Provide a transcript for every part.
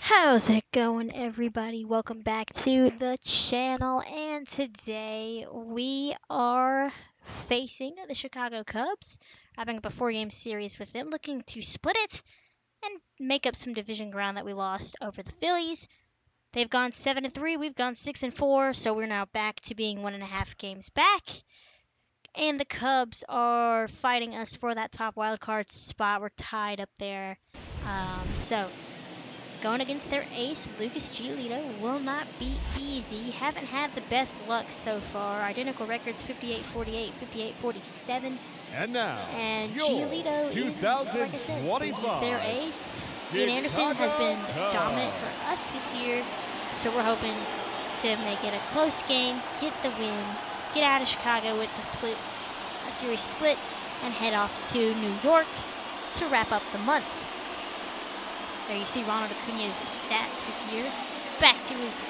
How's it going, everybody? Welcome back to the channel, and today we are facing the Chicago Cubs, wrapping up a 4-game series with them, looking to split it and make up some division ground that we lost over the Phillies. They've gone 7-3, we've gone 6-4, so we're now back to being 1.5 games back, and the Cubs are fighting us for that top wild card spot. We're tied up there, going against their ace, Lucas Giolito, will not be easy. Haven't had the best luck so far. Identical records, 58-48, 58-47. And Giolito is, like I said, he's their ace. Ian Anderson has been dominant for us this year, so we're hoping to make it a close game, get the win, get out of Chicago with a series split, and head off to New York to wrap up the month. There you see Ronald Acuña's stats this year. Back to his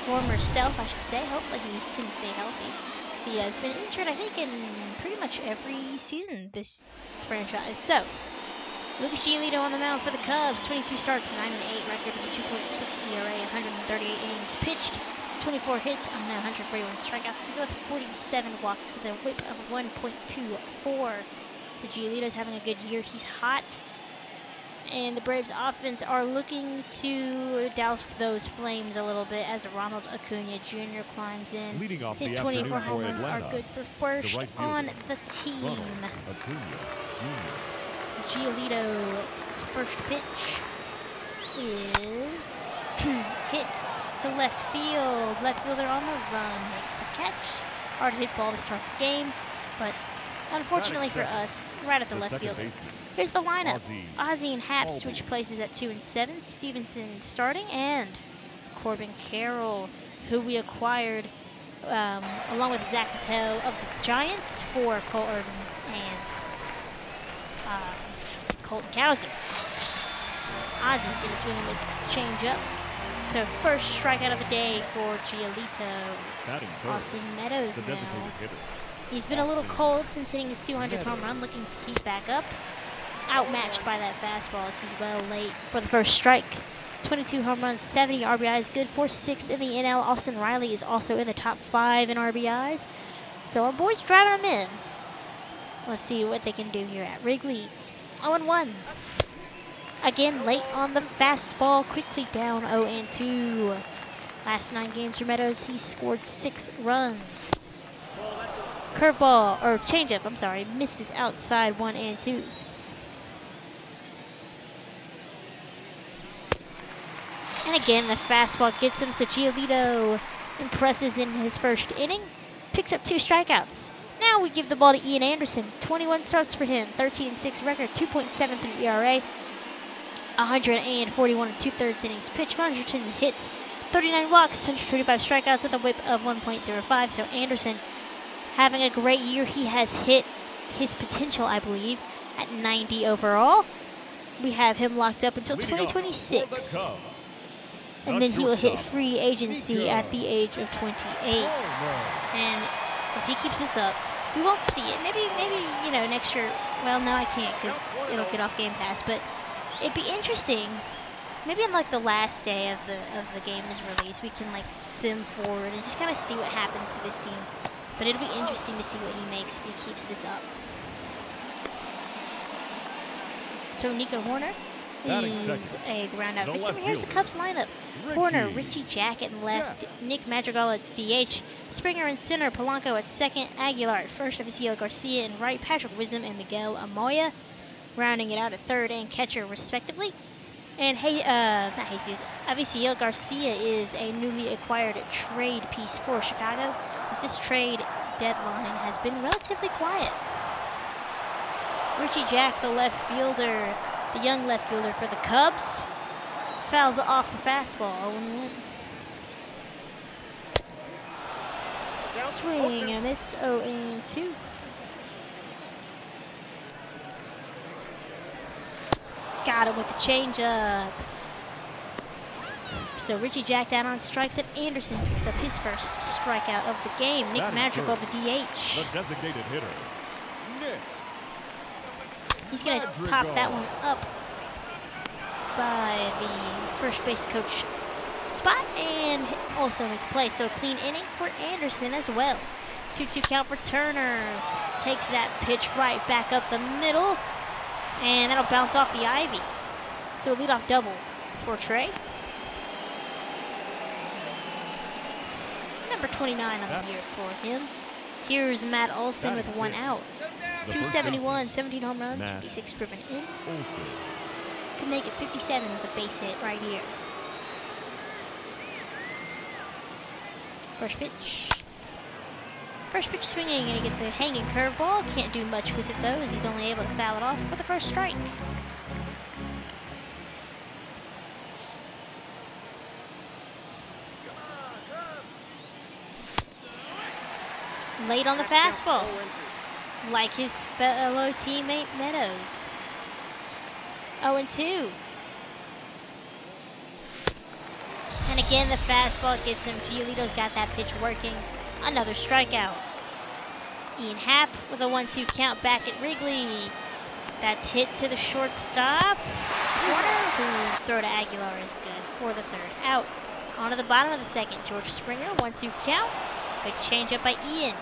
former self, I should say. Hopefully he can stay healthy. So he has been injured, I think, in pretty much every season this franchise. So, Lucas Giolito on the mound for the Cubs. 22 starts, 9-8 record with a 2.6 ERA, 138 innings pitched, 24 hits on 141 strikeouts. He goes 47 walks with a whip of 1.24. So Giolito's having a good year. He's hot. And the Braves offense are looking to douse those flames a little bit as Ronald Acuña Jr. climbs in. His 24 home runs are good for first on the team. Giolito's first pitch is hit to left field. Left fielder on the run makes the catch. Hard hit ball to start the game, but unfortunately for us, right at the left fielder. Here's the lineup. Ozzie and Happ switch places at 2 and 7. Stevenson starting, and Corbin Carroll, who we acquired along with Zach Patel of the Giants for Colton and Colton Cowser. Ozzie's going to swing him his change up. So first strikeout of the day for Giolito. Austin Meadows now. He's been a little cold since hitting his 200th home run, looking to heat back up. Outmatched by that fastball as he's well late for the first strike. 22 home runs, 70 RBIs, good for 6th in the NL. Austin Riley is also in the top 5 in RBIs. So our boys driving them in. Let's see what they can do here at Wrigley. 0-1. Again, late on the fastball, quickly down 0-2. Last 9 games for Meadows, he scored 6 runs. Curveball, or changeup, I'm sorry, misses outside 1-2. And again, the fastball gets him, so Giolito impresses in his first inning. Picks up 2 strikeouts. Now we give the ball to Ian Anderson. 21 starts for him, 13-6 record, 2.73 ERA, 141 2/3 innings pitched, 110 hits, 39 walks, 125 strikeouts with a whip of 1.05. So Anderson having a great year. He has hit his potential, I believe, at 90 overall. We have him locked up until 2026. And then he will hit free agency at the age of 28. And if he keeps this up, we won't see it. Maybe next year. Well, no, I can't because it'll get off Game Pass. But it'd be interesting. Maybe on like the last day of the game is released, we can like sim forward and just kind of see what happens to this team. But it'll be interesting to see what he makes if he keeps this up. So Nico Horner is a ground-out victim. Here's the Cubs lineup. Horner, Richie Jack at left, Nick Madrigal at DH, Springer in center, Polanco at second, Aguilar at first, Avisaíl Garcia in right, Patrick Wisdom and Miguel Amoya rounding it out at third and catcher respectively. And Avisaíl Garcia is a newly acquired trade piece for Chicago, as this trade deadline has been relatively quiet. Richie Jack, the left fielder, the young left fielder for the Cubs, fouls off the fastball. 0-1. Swing and a miss. 0-2. Got him with the changeup. So Richie Jack down on strikes, and Anderson picks up his first strikeout of the game. Nick Madrigal, the DH. The designated hitter, Nick He's going to pop that one up by the first base coach spot and also make the play. So a clean inning for Anderson as well. 2-2 count for Turner. Takes that pitch right back up the middle, and that'll bounce off the ivy. So a leadoff double for Trey. Number 29 on the year for him. Here's Matt Olson with 1 out. 271, 17 home runs, 56 driven in. Could make it 57 with a base hit right here. First pitch. First pitch swinging, and he gets a hanging curveball. Can't do much with it though, as he's only able to foul it off for the first strike. Late on the fastball, like his fellow teammate Meadows. 0-2. And again, the fastball gets him. Giolito's got that pitch working. Another strikeout. Ian Happ with a 1-2 count back at Wrigley. That's hit to the shortstop corner, whose throw to Aguilar is good for the third out. On to the bottom of the second, George Springer, 1-2 count. Big changeup by Ian.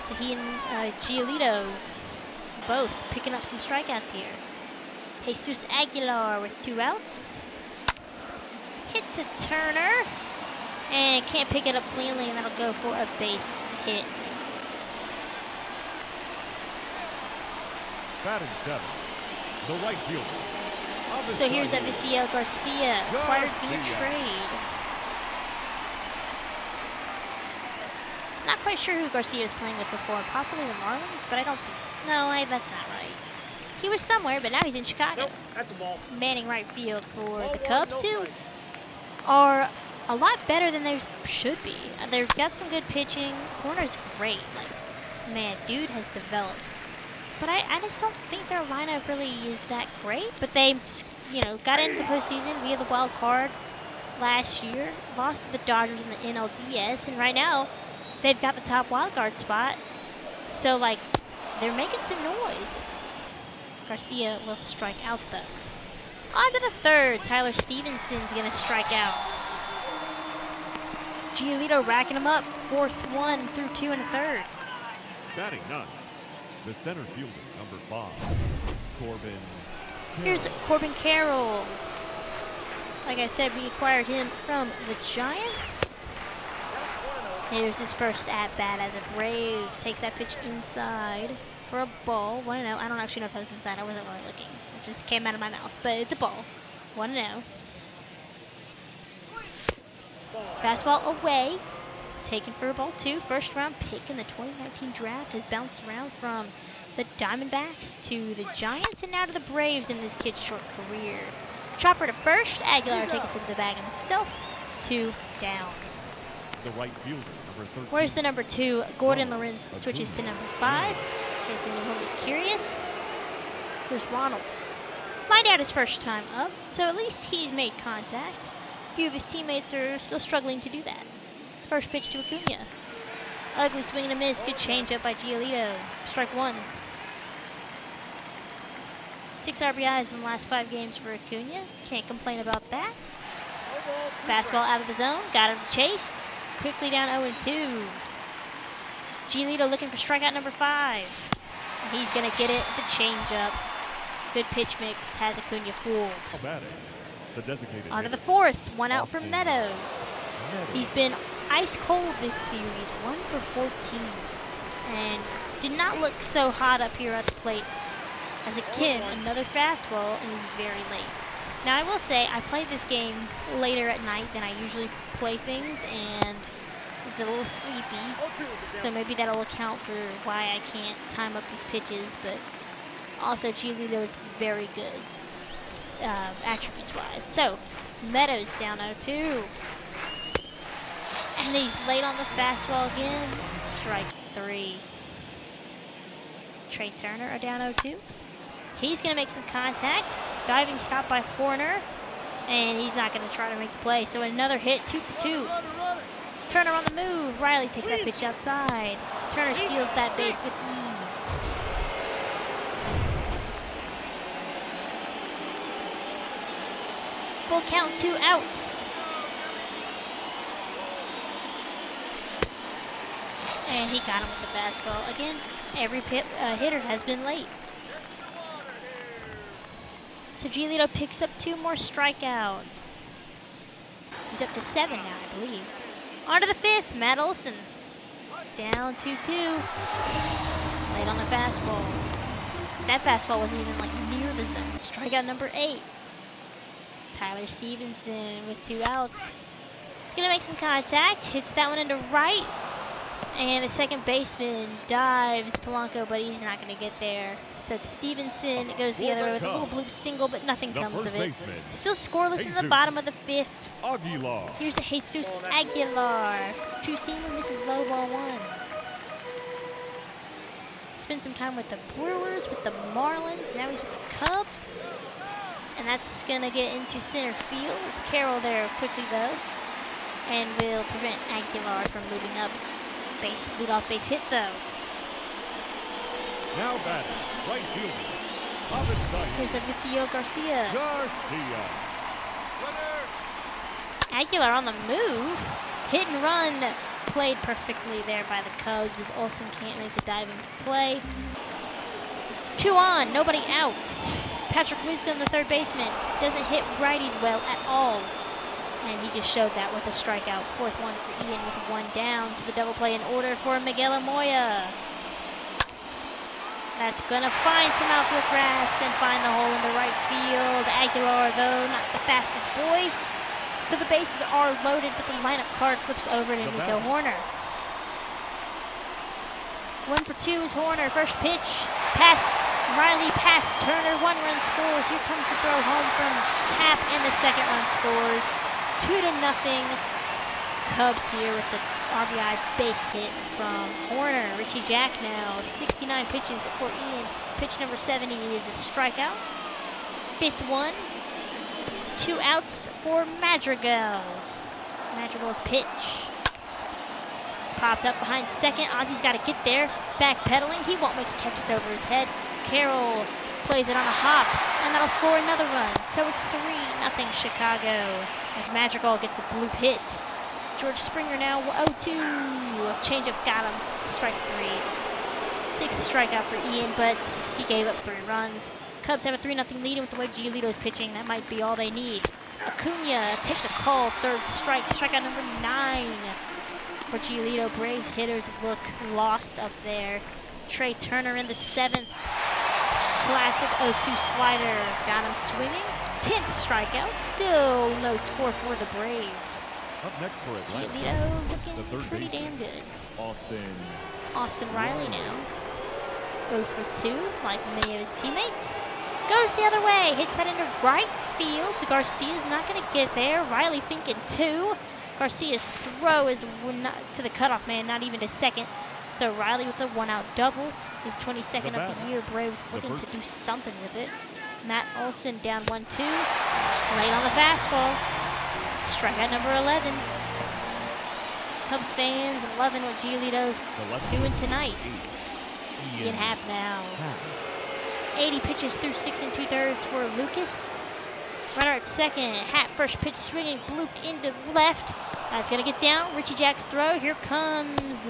So he and Giolito both picking up some strikeouts here. Jesus Aguilar with 2 outs. Hit to Turner. And can't pick it up cleanly, and that'll go for a base hit. Batting 7, the right fielder. So here's Avisail Garcia, acquired via trade. Not quite sure who Garcia was playing with before. Possibly the Marlins, but I don't think so. No, that's not right. He was somewhere, but now he's in Chicago. Nope, that's a ball. Manning right field for the Cubs, who are a lot better than they should be. They've got some good pitching. Corner's great. Like, man, dude has developed. But I just don't think their lineup really is that great. But they, got into the postseason via the wild card last year. Lost to the Dodgers in the NLDS, and right now they've got the top wild card spot. So, they're making some noise. Garcia will strike out, though. On to the third. Tyler Stevenson's going to strike out. Giolito racking him up. 4th one through 2 and a third. Batting 9, the center fielder, number 5, Corbin. Here's Corbin Carroll. Like I said, we acquired him from the Giants. Here's his first at-bat as a Brave. Takes that pitch inside for a ball. 1-0. I don't actually know if that was inside. I wasn't really looking. It just came out of my mouth. But it's a ball. 1-0. Fastball away. Taken for a ball 2. First round pick in the 2019 draft has bounced around from the Diamondbacks to the Giants and now to the Braves in this kid's short career. Chopper to first. Aguilar takes it to the bag himself. 2 down. The right fielder, number 13. Where's the number 2? Gordon Lorenz switches to number 5. In case anyone was curious. Here's Ronald. Lined out his first time up, so at least he's made contact. A few of his teammates are still struggling to do that. First pitch to Acuna. Ugly swing and a miss. Good changeup by Giolito. Strike 1. 6 RBIs in the last 5 games for Acuna. Can't complain about that. Fastball out of the zone. Got him to chase. Quickly down 0-2. Giolito looking for strikeout number 5. He's going to get it. The changeup. Good pitch mix. Has Acuna fooled. On to the 4th. 1 out from Meadows. He's been ice cold this series. 1 for 14. And did not look so hot up here at the plate. As a kid, another fastball, and he's very late. Now, I will say, I played this game later at night than I usually play things, and it's a little sleepy, so maybe that'll account for why I can't time up these pitches, but also Giolito is very good, attributes-wise. So, Meadows down 0-2. And he's late on the fastball again. Strike 3. Trey Turner are down 0-2. He's going to make some contact. Diving stop by Horner. And he's not going to try to make the play. So another hit, 2 for 2. Turner on the move. Riley takes that pitch outside. Turner steals that base with ease. Full count, 2 outs. And he got him with the fastball. Again, every hitter has been late. So Giolito picks up 2 more strikeouts. He's up to 7 now, I believe. On to the 5th, Matt Olson. Down 2-2. Late on the fastball. That fastball wasn't even like near the zone. Strikeout number 8. Tyler Stevenson with 2 outs. He's gonna make some contact. Hits that one into right. And the second baseman dives Polanco, but he's not going to get there. So Stevenson goes the other way with a little bloop single, but nothing comes of it. Still scoreless in the bottom of the 5th. Aguilar. Here's a Jesus Aguilar. 2-seamer, misses low, ball 1. Spent some time with the Brewers, with the Marlins. Now he's with the Cubs. And that's going to get into center field. Carroll there quickly, though. And will prevent Aguilar from moving up. Leadoff base hit, though. Now batting, right fielder. Here's Avicio Garcia. Aguilar on the move. Hit and run. Played perfectly there by the Cubs as Olsen can't make the diving play. 2 on, nobody out. Patrick Wisdom, the third baseman, doesn't hit righties well at all. And he just showed that with a strikeout. 4th one for Ian with 1 down. So the double play in order for Miguel Amoya. That's going to find some outfield grass and find the hole in the right field. Aguilar, though, not the fastest boy. So the bases are loaded, but the lineup card flips over to Nico Horner. 1 for 2 is Horner. First pitch. Pass Riley, past Turner. 1 run scores. Here comes the throw home from Happ, and the 2nd run scores. 2-0 Cubs here with the RBI base hit from Horner. Richie Jack now, 69 pitches for Ian. Pitch number 70 is a strikeout. 5th one, 2 outs for Madrigal. Madrigal's pitch. Popped up behind second. Ozzy's got to get there. Backpedaling. He won't make the catch. It's over his head. Carroll plays it on a hop, and that'll score another run. So it's 3-0 Chicago as Madrigal gets a bloop hit. George Springer now 0-2. Changeup got him. Strike 3. 6th strikeout for Ian, but he gave up 3 runs. Cubs have a 3-0 lead, and with the way Giolito's pitching, that might be all they need. Acuna takes a call. 3rd strike. Strikeout number 9 for Giolito. Braves hitters look lost up there. Trey Turner in the 7th. Classic 0-2 slider. Got him swinging. 10th strikeout. Still no score for the Braves. Up next for Atlanta. Giolito looking pretty damn good. Austin Riley now. 0 for 2, like many of his teammates. Goes the other way. Hits that into right field. Garcia's not going to get there. Riley thinking 2. Garcia's throw is to the cutoff man, not even to second. So Riley with a 1-out double. His 22nd of the year. Braves looking to do something with it. Matt Olson down 1-2. Late on the fastball. Strikeout number 11. Cubs fans loving what Giolito's doing tonight. Ian Happ now. 80 pitches through 6 2/3 for Lucas. Runner at second. Happ first pitch swinging, blooped into left. That's going to get down. Richie Jack's throw. Here comes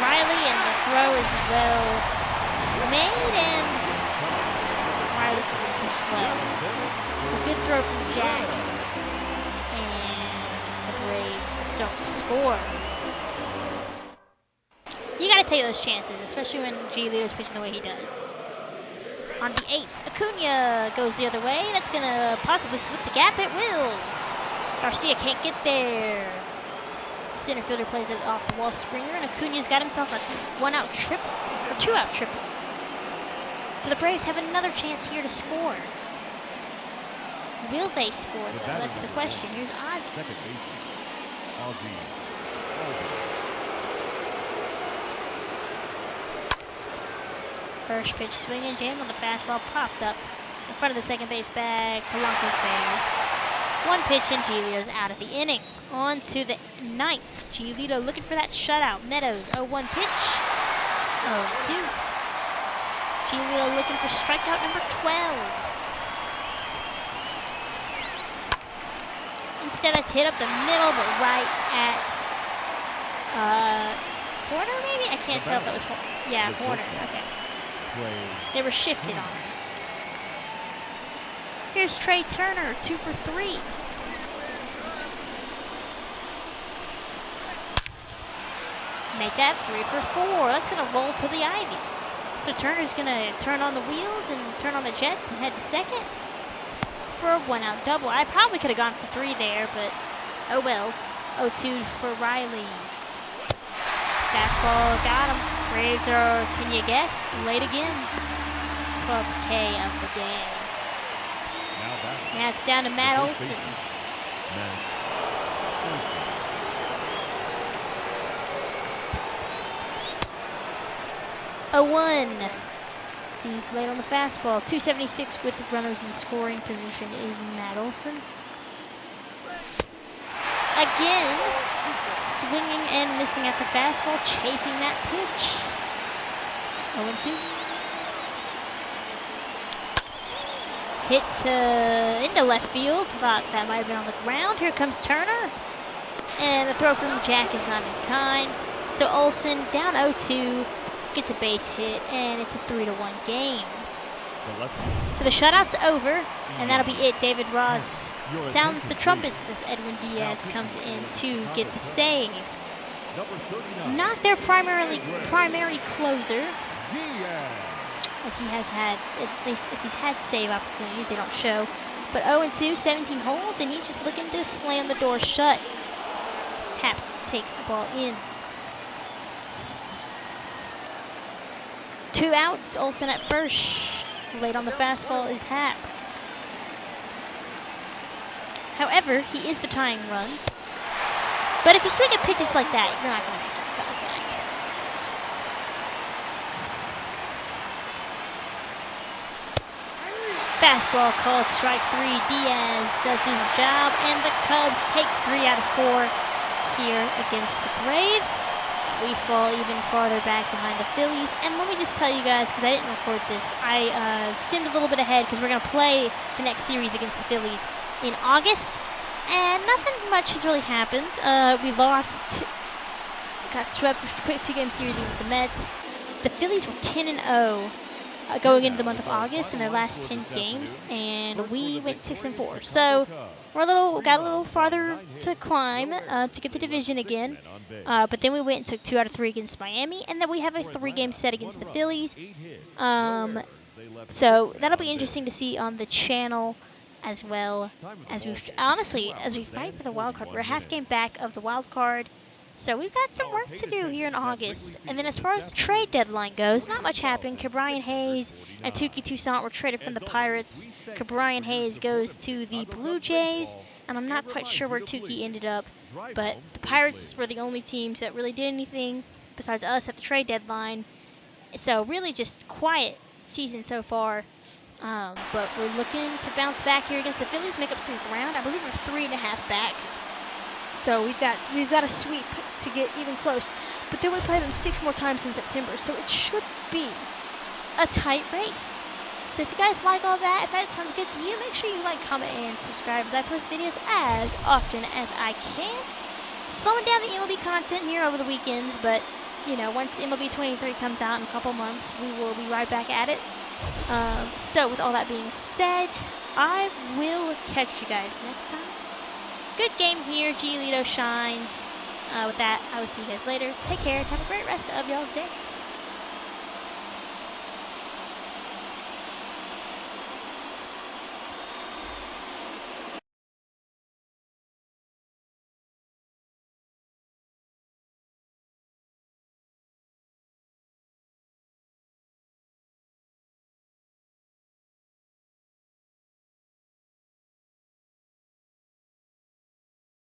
Riley, and the throw is well made, and Riley's a little too slow. So good throw from Jack, and the Braves don't score. You got to take those chances, especially when Giolito's pitching the way he does. On the 8th, Acuna goes the other way. That's going to possibly split the gap. It will. Garcia can't get there. Center fielder plays it off the wall, Springer, and Acuna's got himself a 1-out triple, or 2-out triple. So the Braves have another chance here to score. Will they score, though? That's the question. Here's Ozzy. Second baseman, Ozzy. First pitch swinging, jammed on the fastball, pops up in front of the second base bag. Polanco's there. 1 pitch, and Giolito's out of the inning. On to the 9th. Giolito looking for that shutout. Meadows, 0-1 pitch. 0-2. Giolito looking for strikeout number 12. instead that's hit up the middle, but right at Horner maybe? I can't tell if that was Horner. Okay. They were shifted on him. Here's Trey Turner, 2 for 3. Make that 3 for 4. That's going to roll to the Ivy. So Turner's going to turn on the wheels and turn on the jets and head to second for a 1-out double. I probably could have gone for 3 there, but oh well. 0-2 for Riley. Fastball got him. Braves are, can you guess, late again. 12th K of the day. Now it's down to Matt Olson. 0-1. Seems late on the fastball. 276 with runners in scoring position is Matt Olson. Again, swinging and missing at the fastball, chasing that pitch. 0-2. Hit into left field. Thought that might have been on the ground. Here comes Turner. And the throw from Jack is not in time. So Olson down 0-2. Gets a base hit, and it's a 3-1 game. So the shutout's over, and that'll be it. David Ross sounds the trumpets as Edwin Diaz comes in to get the save. Not their primary closer, as he has had, at least if he's had save opportunities, they don't show. But 0-2, 17 holds, and he's just looking to slam the door shut. Hap takes the ball in. 2 outs, Olson at first. Late on the fastball is Hap. However, he is the tying run. But if you swing at pitches like that, you're not going to make any contact. Fastball called strike 3. Diaz does his job, and the Cubs take 3 out of 4 here against the Braves. We fall even farther back behind the Phillies. And let me just tell you guys, because I didn't record this, I simmed a little bit ahead because we're going to play the next series against the Phillies in August. And nothing much has really happened. We lost, got swept quick 2-game series against the Mets. The Phillies were 10-0 going into the month of August in their last 10 games, and we went 6-4. So we're got a little farther to climb to get the division again. But then we went and took 2 out of 3 against Miami, and then we have a 3-game set against the Phillies. So that'll be interesting to see on the channel, as well as we fight for the wild card. We're a half game back of the wild card. So we've got some work to do here in August. And then as far as the trade deadline goes, not much happened. Ke'Bryan Hayes and Touki Toussaint were traded from the Pirates. Ke'Bryan Hayes goes to the Blue Jays, and I'm not quite sure where Touki ended up. But the Pirates were the only teams that really did anything besides us at the trade deadline. So really just quiet season so far. But we're looking to bounce back here against the Phillies, make up some ground. I believe we're 3.5 back. So we've got a sweep to get even close. But then we play them 6 more times in September, so it should be a tight race. So if you guys like all that, if that sounds good to you, make sure you like, comment, and subscribe as I post videos as often as I can. Slowing down the MLB content here over the weekends, but you know, once MLB 23 comes out in a couple months, we will be right back at it. So with all that being said, I will catch you guys next time. Good game here. Giolito shines. With that, I will see you guys later. Take care and have a great rest of y'all's day.